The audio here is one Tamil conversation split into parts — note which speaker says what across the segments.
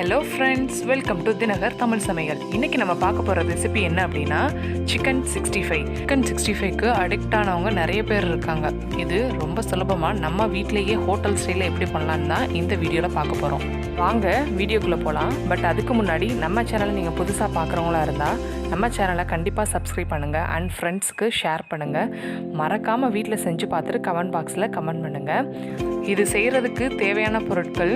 Speaker 1: Hello friends, welcome to Dinakar Tamil சமையல். இன்றைக்கி நம்ம பார்க்க போகிற ரெசிபி என்ன அப்படின்னா சிக்கன் 65. சிக்கன் 65க்கு அடிக்ட் ஆனவங்க நிறைய பேர் இருக்காங்க. இது ரொம்ப சுலபமாக நம்ம வீட்டிலேயே ஹோட்டல் ஸ்டைலில் எப்படி பண்ணலான்னு தான் இந்த வீடியோவில் பார்க்க போகிறோம். வாங்க வீடியோக்குள்ளே போகலாம். பட் அதுக்கு முன்னாடி நம்ம சேனலை நீங்கள் புதுசாக பார்க்குறவங்களா இருந்தால் நம்ம சேனலை கண்டிப்பாக சப்ஸ்கிரைப் பண்ணுங்கள் அண்ட் ஃப்ரெண்ட்ஸ்க்கு ஷேர் பண்ணுங்கள். மறக்காமல் வீட்டில் செஞ்சு பார்த்துட்டு கமெண்ட் பாக்ஸில் கமெண்ட் பண்ணுங்கள். இது செய்கிறதுக்கு தேவையான பொருட்கள்: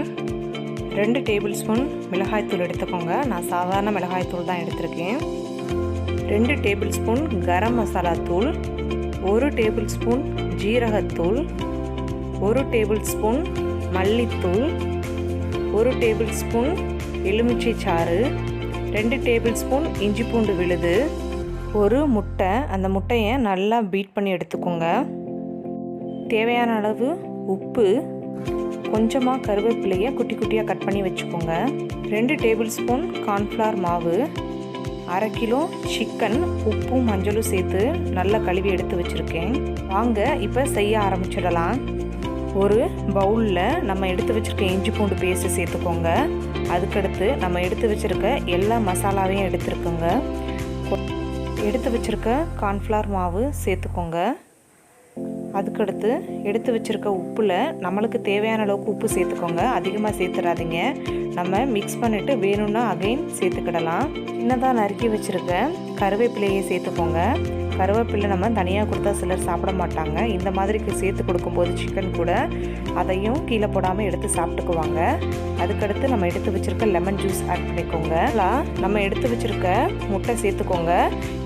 Speaker 1: 2 டேபிள் ஸ்பூன் மிளகாய்த்தூள் எடுத்துக்கோங்க. நான் சாதாரண மிளகாய்த்தூள் தான் எடுத்திருக்கேன். 2 டேபிள் ஸ்பூன் கரம் மசாலா தூள், 1 டேபிள் ஸ்பூன் ஜீரகத்தூள், 1 டேபிள் ஸ்பூன் மல்லித்தூள், 1 டேபிள் ஸ்பூன் எலுமிச்சை சாறு, 2 டேபிள் ஸ்பூன் இஞ்சி பூண்டு விழுது, 1 முட்டை. அந்த முட்டையை நல்லா பீட் பண்ணி எடுத்துக்கோங்க. தேவையான அளவு உப்பு, கொஞ்சமாக கருவேப்பிலையை குட்டி குட்டியாக கட் பண்ணி வச்சுக்கோங்க. 2 டேபிள் ஸ்பூன் கார்ன்ஃப்ளவர் மாவு, 1/2 கிலோ சிக்கன் உப்பும் மஞ்சளும் சேர்த்து நல்லா கழுவி எடுத்து வச்சுருக்கேன். வாங்க இப்போ செய்ய ஆரம்பிச்சிடலாம். ஒரு பவுலில் நம்ம எடுத்து வச்சுருக்க இஞ்சி பூண்டு பேஸ்ட்டு சேர்த்துக்கோங்க. அதுக்கடுத்து நம்ம எடுத்து வச்சுருக்க எல்லா மசாலாவையும் எடுத்துருக்கோங்க. எடுத்து வச்சுருக்க கார்ன்ஃப்ளவர் மாவு சேர்த்துக்கோங்க. அதுக்கடுத்து எடுத்து வச்சுருக்க உப்பில் நம்மளுக்கு தேவையான அளவுக்கு உப்பு சேர்த்துக்கோங்க. அதிகமாக சேர்த்துடாதீங்க. நம்ம மிக்ஸ் பண்ணிவிட்டு வேணும்னா அகைன் சேர்த்துக்கிடலாம். சின்னதாக நறுக்கி வச்சுருக்க கருவேப்பிலையை சேர்த்துக்கோங்க. கருவேப்பிலை நம்ம தனியாக கொடுத்தா சிலர் சாப்பிட மாட்டாங்க. இந்த மாதிரிக்கு சேர்த்து கொடுக்கும்போது சிக்கன் கூட அதையும் கீழே போடாமல் எடுத்து சாப்பிட்டுக்குவாங்க. அதுக்கடுத்து நம்ம எடுத்து வச்சுருக்க லெமன் ஜூஸ் ஆட் பண்ணிக்கோங்க. நம்ம எடுத்து வச்சுருக்க முட்டை சேர்த்துக்கோங்க.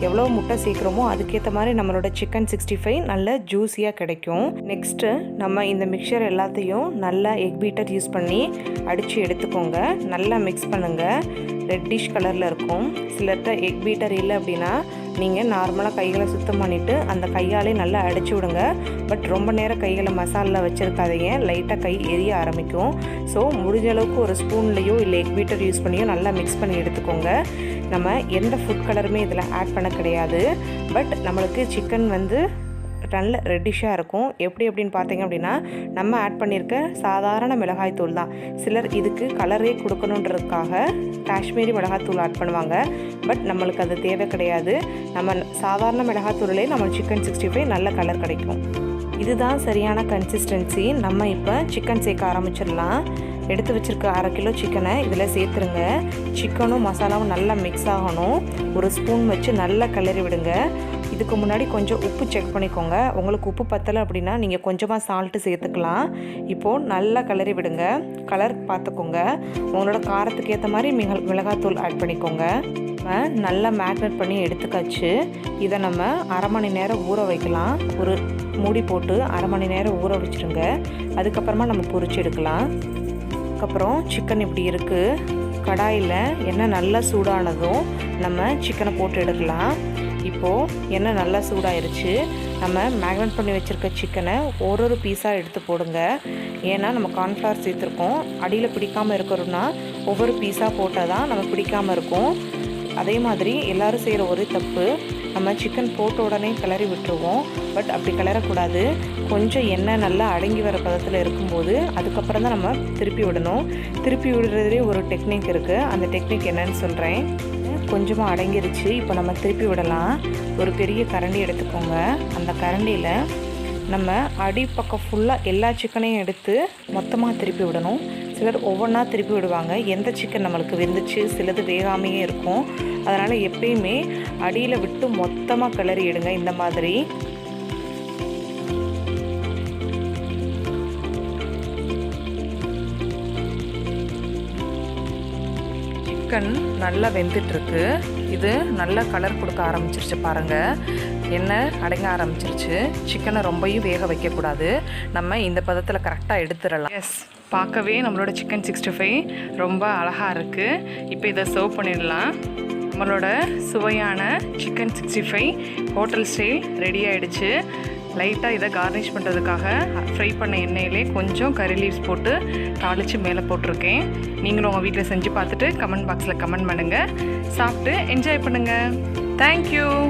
Speaker 1: எவ்வளோ முட்டை சேர்க்குறோமோ அதுக்கேற்ற மாதிரி நம்மளோட சிக்கன் 65 நல்ல ஜூஸியாக கிடைக்கும். நெக்ஸ்ட்டு நம்ம இந்த மிக்சர் எல்லாத்தையும் நல்லா எக் பீட்டர் யூஸ் பண்ணி அடித்து எடுத்துக்கோங்க. நல்லா மிக்ஸ் பண்ணுங்கள். ரெட்டிஷ் கலரில் இருக்கும். சிலர்கிட்ட எக் பீட்டர் இல்லை அப்படின்னா நீங்கள் நார்மலாக கைகளை சுத்தம் பண்ணிவிட்டு அந்த கையாலே நல்லா அடிச்சு விடுங்க. பட் ரொம்ப நேரம் கைகளை மசாலில் வச்சுருக்காதீங்க. லைட்டாக கை எரிய ஆரம்பிக்கும். ஸோ முடிஞ்ச அளவுக்கு ஒரு ஸ்பூன்லேயோ இல்லை எக் பீட்டர் யூஸ் பண்ணியோ நல்லா மிக்ஸ் பண்ணி எடுத்துக்கோங்க. நம்ம எந்த ஃபுட் கலருமே இதில் ஆட் பண்ண கிடையாது. பட் நம்மளுக்கு சிக்கன் நல்ல ரெட்டிஷாக இருக்கும். எப்படி அப்படின்னு பார்த்தீங்க அப்படின்னா நம்ம ஆட் பண்ணியிருக்க சாதாரண மிளகாய்த்தூள் தான். சிலர் இதுக்கு கலரே கொடுக்கணுன்றதுக்காக காஷ்மீரி மிளகாய்த்தூள் ஆட் பண்ணுவாங்க. பட் நம்மளுக்கு அது தேவை கிடையாது. நம்ம சாதாரண மிளகாய்த்தூளிலே நம்ம சிக்கன் 65 நல்ல கலர் கிடைக்கும். இதுதான் சரியான கன்சிஸ்டன்சி. நம்ம இப்போ சிக்கன் சேர்க்க ஆரம்பிச்சிடலாம். எடுத்து வச்சுருக்க 1/2 கிலோ சிக்கனை இதில் சேர்த்துருங்க. சிக்கனும் மசாலாவும் நல்லா மிக்ஸ் ஆகணும். ஒரு ஸ்பூன் வச்சு நல்லா கிளறி விடுங்க. இதுக்கு முன்னாடி கொஞ்சம் உப்பு செக் பண்ணிக்கோங்க. உங்களுக்கு உப்பு பத்தலை அப்படின்னா நீங்கள் கொஞ்சமாக சால்ட்டு சேர்த்துக்கலாம். இப்போது நல்லா கிளறி விடுங்க. கலர் பார்த்துக்கோங்க. உங்களோட காரத்துக்கு ஏற்ற மாதிரி மிளகாத்தூள் ஆட் பண்ணிக்கோங்க. நல்லா மேக்னேட் பண்ணி எடுத்துக்காச்சு. இதை நம்ம 1/2 மணி நேரம் ஊற வைக்கலாம். ஒரு மூடி போட்டு 1/2 மணி நேரம் ஊற வச்சுருங்க. அதுக்கப்புறமா நம்ம பொரிச்சு எடுக்கலாம். அதுக்கப்புறம் சிக்கன் இப்படி இருக்குது. கடாயில் எண்ணெய் நல்லா சூடானதும் நம்ம சிக்கனை போட்டு எடுக்கலாம். இப்போது எண்ணெய் நல்லா சூடாயிருச்சு. நம்ம மேக்னேட் பண்ணி வச்சுருக்க சிக்கனை ஒரு பீஸாக எடுத்து போடுங்க. ஏன்னா நம்ம கார்ன்ஃப்ளவர் சேர்த்துருக்கோம். அடியில் பிடிக்காமல் இருக்கிறோன்னா ஒவ்வொரு பீஸாக போட்டால் தான் நம்ம பிடிக்காமல் இருக்கும். அதே மாதிரி எல்லோரும் செய்கிற ஒரு தப்பு, நம்ம சிக்கன் போட்ட உடனே கிளறி விட்டுருவோம். பட் அப்படி கிளறக்கூடாது. கொஞ்சம் எண்ணெய் நல்லா அடங்கி வர பதத்தில் இருக்கும்போது அதுக்கப்புறம் தான் நம்ம திருப்பி விடணும். திருப்பி விடுறதுலேயே ஒரு டெக்னிக் இருக்குது. அந்த டெக்னிக் என்னன்னு சொல்கிறேன். கொஞ்சமாக அடங்கிருச்சு. இப்போ நம்ம திருப்பி விடலாம். ஒரு பெரிய கரண்டி எடுத்துக்கோங்க. அந்த கரண்டியில் நம்ம அடிப்பக்கம் ஃபுல்லாக எல்லா சிக்கனையும் எடுத்து மொத்தமாக திருப்பி விடணும். சிலர் ஒவ்வொன்றா திருப்பி விடுவாங்க. எந்த சிக்கன் நம்மளுக்கு வெந்துச்சு, சிலது வேகாமையே இருக்கும். அதனால் எப்பயுமே அடியில் விட்டு மொத்தமாக கிளறி எடுங்க. இந்த மாதிரி சிக்கன் நல்லா வெந்துட்டுருக்கு. இது நல்லா கலர் கொடுக்க ஆரம்பிச்சிருச்சு பாருங்கள். எண்ணெய் அடங்க ஆரம்பிச்சிருச்சு. சிக்கனை ரொம்பவும் வேக வைக்கக்கூடாது. நம்ம இந்த பதத்தில் கரெக்டாக எடுத்துடலாம். எஸ், பார்க்கவே நம்மளோட சிக்கன் 65 ரொம்ப அழகாக இருக்குது. இப்போ இதை சர்வ் பண்ணிடலாம். நம்மளோட சுவையான சிக்கன் 65 ஹோட்டல் ஸ்டைல் ரெடி ஆகிடுச்சு. லைட்டாக இதை கார்னிஷ் பண்ணுறதுக்காக ஃப்ரை பண்ண எண்ணெயிலே கொஞ்சம் கறி லீவ்ஸ் போட்டு தாளித்து மேலே போட்டிருக்கேன். நீங்களும் உங்கள் வீட்டில் செஞ்சு பார்த்துட்டு கமெண்ட் பாக்ஸில் கமெண்ட் பண்ணுங்கள். சாப்பிட்டு என்ஜாய் பண்ணுங்கள். தேங்க்யூ.